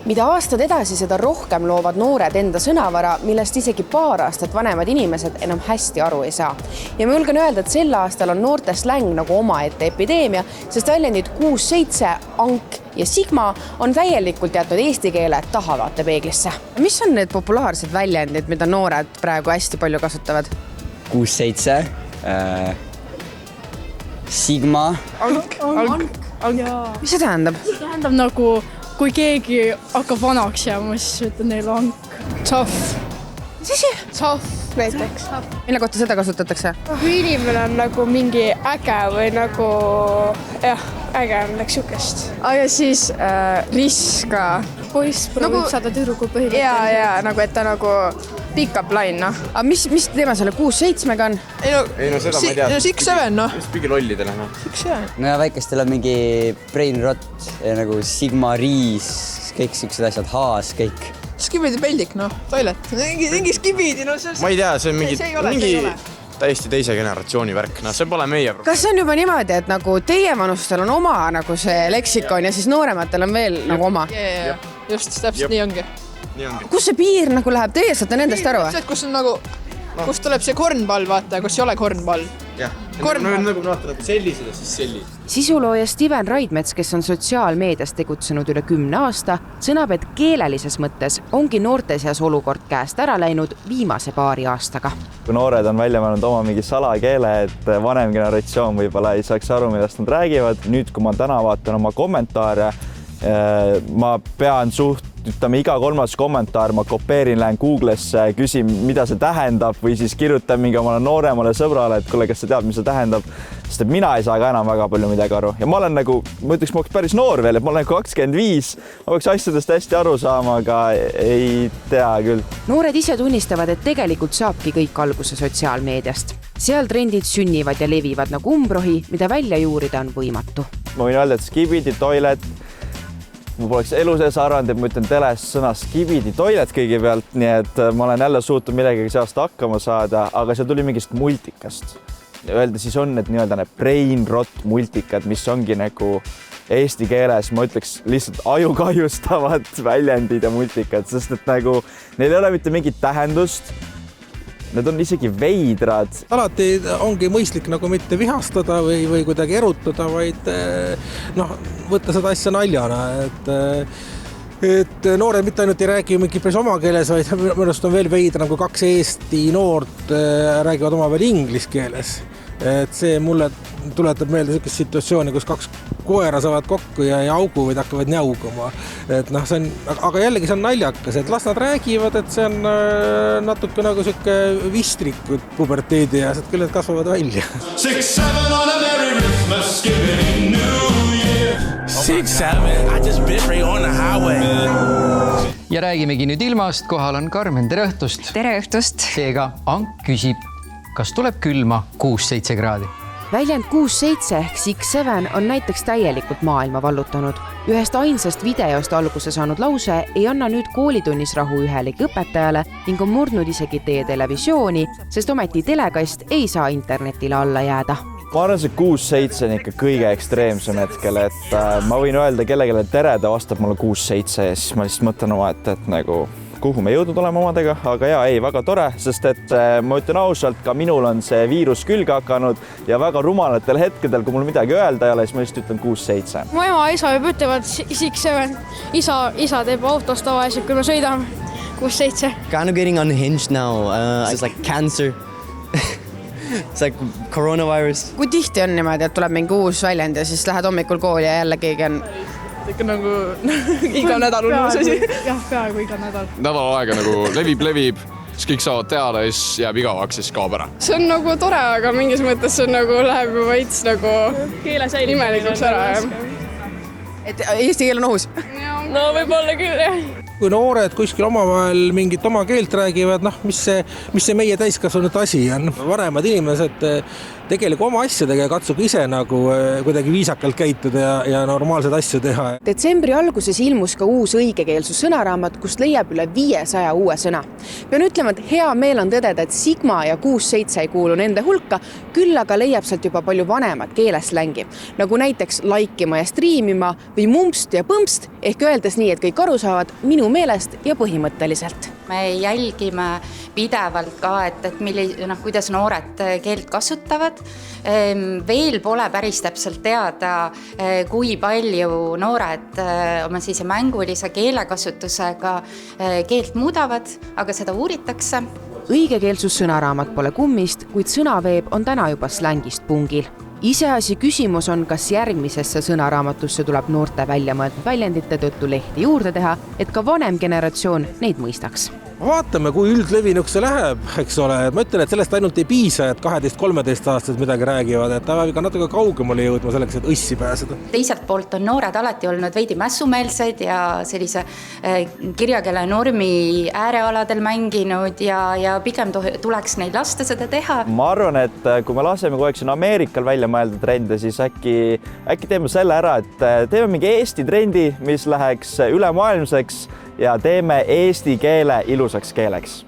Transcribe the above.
Mida aastad edasi, seda rohkem loovad noored enda sõnavara, millest isegi paar aastat vanemad inimesed enam hästi aru ei saa. Ja ma julgen öelda, et sel aastal on noorte släng nagu omaette epideemia, sest väljendid 6-7, ank ja sigma on täielikult jätnud eesti keele tahavaatepeeglisse. Mis on need populaarsed väljendid, mida noored praegu hästi palju kasutavad? 6-7, sigma. Ank. Mis see tähendab? See tähendab nagu, kui keegi hakkab vanaks jääma, siis ütlen neile ank. Tsohv. Tsohv näiteks. Mille kohta seda kasutatakse? Kui inimene on nagu mingi äge või nagu, äge on nagu sukest. Ja siis riska. Poiss proovib saada tüdruku põhiliselt. Ja, nagu et ta nagu pick-up line, noh. Aga mis teema selle 6-7-ga on? Ei no seda ma ei tea. 6-7, noh. Just mingi lollidele, noh. 6-7. No ja väikestel on mingi brain rot, nagu sigma riis, kõik siuksed asjad, haas, kõik. Skibidi peldik, noh. Toilet. Mingi skibidi, no see... Ma ei tea, see on mingi täiesti teise generatsiooni värk. No see pole meie probleem. Kas see on juba niimoodi, et nagu teie vanustel on oma nagu see leksikon ja siis noorematel on veel nagu oma? Just, täpselt nii ongi. Kus see piir nagu läheb? Teie saate nendest aru? Kus on nagu, kus tuleb see kornpall, vaata, kus ei ole kornpall. Nagu sellised ja siis sellised. Sisulooja Steven Raidmets, kes on sotsiaalmeedias tegutsenud üle 10 aasta, sõnab, et keelelises mõttes ongi noorte seas olukord käest ära läinud viimase paari aastaga. Kui noored on välja mõelnud oma mingi salakeele, et vanem generatsioon võib-olla ei saaks aru, millest nad räägivad. Nüüd, kui ma täna vaatan oma kommentaare, ma pean ütleme, iga 3. kommentaar ma kopeerin, lähen Google'sse, küsin, mida see tähendab või siis kirjutan mingi omale nooremale sõbrale, et kuule, kas sa tead, mis see tähendab, sest et mina ei saa ka enam väga palju midagi aru. Ja ma olen nagu, ma ütleks, ma oleks päris noor veel, et ma olen 25, ma peaks asjadest hästi aru saama, aga ei tea küll. Noored ise tunnistavad, et tegelikult saabki kõik alguse sotsiaalmeediast. Seal trendid sünnivad ja levivad nagu umbrohi, mida välja juurida on võimatu. Ma võin öelda, et skibidi toilet, ma poleks elu sees arvanud, et ma ütlen teles sõna skibidi toilet kõigepealt, nii et ma olen jälle suutnud millegagi seast hakkama saada, aga see tuli mingist multikast. Öelda siis on, et nii-öelda need brain rot multikad, mis ongi nagu eesti keeles, ma ütleks lihtsalt ajukahjustavad väljendid ja multikad, sest et nagu neil ei ole mitte mingit tähendust. Need on isegi veidrad. Alati ongi mõistlik nagu mitte vihastada või kuidagi erutada, vaid võtta seda asja naljana. Et noored mitte ainult ei räägi mingi päris oma keeles, vaid mõnest on veel veidra, nagu 2 Eesti noort räägivad oma veel inglis keeles. Et see mulle tuletab meelde sellist situatsiooni, kus 2 koera saavad kokku ja augu või hakkavad njäuguma. Et see on, aga jällegi see on naljakas, et las nad räägivad, et see on natuke nagu siuke vistrikud puberteedi ja küll need kasvavad välja. 6-7 on a Merry Christmas, giving New Year. 6-7, I just bit right on the highway. Ja räägimegi nüüd ilmast, kohal on Karmen, tere õhtust. Tere õhtust. Seega Ank küsib, kas tuleb külma 6-7 kraadi? Väljend 6-7 ehk 6-7 on näiteks täielikult maailma vallutanud. Ühest ainsast videost alguse saanud lause ei anna nüüd koolitunnis rahu ühelegi õpetajale ning on murdnud isegi tee televisiooni, sest ometi telekast ei saa internetile alla jääda. Ma arvan, see 6-7 on ikka kõige ekstreemsem hetkel, et ma võin öelda kellelegi tere, ta vastab mulle 6-7 ja siis ma lihtsalt mõtlen oma, et nagu kuhu me jõudnud olema omadega, aga väga tore, sest et ma ütlen ausalt, ka minul on see viirus külge hakanud ja väga rumalatel hetkedel, kui mul midagi öelda ei ole, siis ma lihtsalt ütlen 6-7. Mu ema ja isa juba ütlevad 6-7. Isa teeb autos tavaliselt, kui me sõidame 6-7. Kind of getting unhinged now. It's like cancer. It's like coronavirus. Kui tihti on niimoodi, et tuleb mingi uus väljend ja siis lähed hommikul kooli ja jälle keegi on... Ikka nagu iga nädal uus asi. Jah, peaaegu iga nädal. Nädal aega nagu levib, siis kõik saavad teada ja siis jääb igavaks, siis kaob ära. See on nagu tore, aga mingis mõttes see nagu läheb juba veits nagu imelikuks ära. Et eesti keel on ohus? No võib-olla küll, jah. kui noored kuskil omavahel mingit oma keelt räägivad, mis see meie täiskasvanute asi on. Vanemad inimesed tegelikult oma asjadega katsuge ise nagu kuidagi viisakalt käituda ja normaalseid asju teha. Detsembri alguses ilmus ka uus õigekeelsus sõnaraamat, kust leiab üle 500 uue sõna. Pean ütlema, et hea meel on tõdeda, et Sigma ja 6-7 ei kuulu nende hulka, küll aga leiab sealt juba palju vanemat keeleslängi, nagu näiteks laikima ja striimima või mumpst ja põmpst, ehk öeldes nii, et kõik aru saavad minu meelest ja põhimõtteliselt. Me jälgime pidevalt ka, et kuidas noored keelt kasutavad. Veel pole päris täpselt teada, kui palju noored oma mängulise keelekasutusega keelt muudavad, aga seda uuritakse. Õigekeelsus sõnaraamat pole kummist, kuid sõnaveeb on täna juba slängist pungil. Iseasi küsimus on, kas järgmisesse sõnaraamatusse tuleb noorte väljamõeldud väljendite tõttu lehti juurde teha, et ka vanem generatsioon neid mõistaks. Vaatame, kui üldlevinuks see läheb, eks ole. Ma ütlen, et sellest ainult ei piisa, et 12-13 aastased midagi räägivad, et ta peab ka natuke kaugemale jõudma selleks, et õssi pääseda. Teiselt poolt on noored alati olnud veidi mässumeelsed ja sellise kirjakeele normi äärealadel mänginud ja pigem tuleks neil lasta seda teha. Ma arvan, et kui me laseme kogu aeg siin Ameerikal välja mõelda trende, siis äkki teeme selle ära, et teeme mingi Eesti trendi, mis läheks ülemaailmseks ja teeme eesti keele ilusaks keeleks.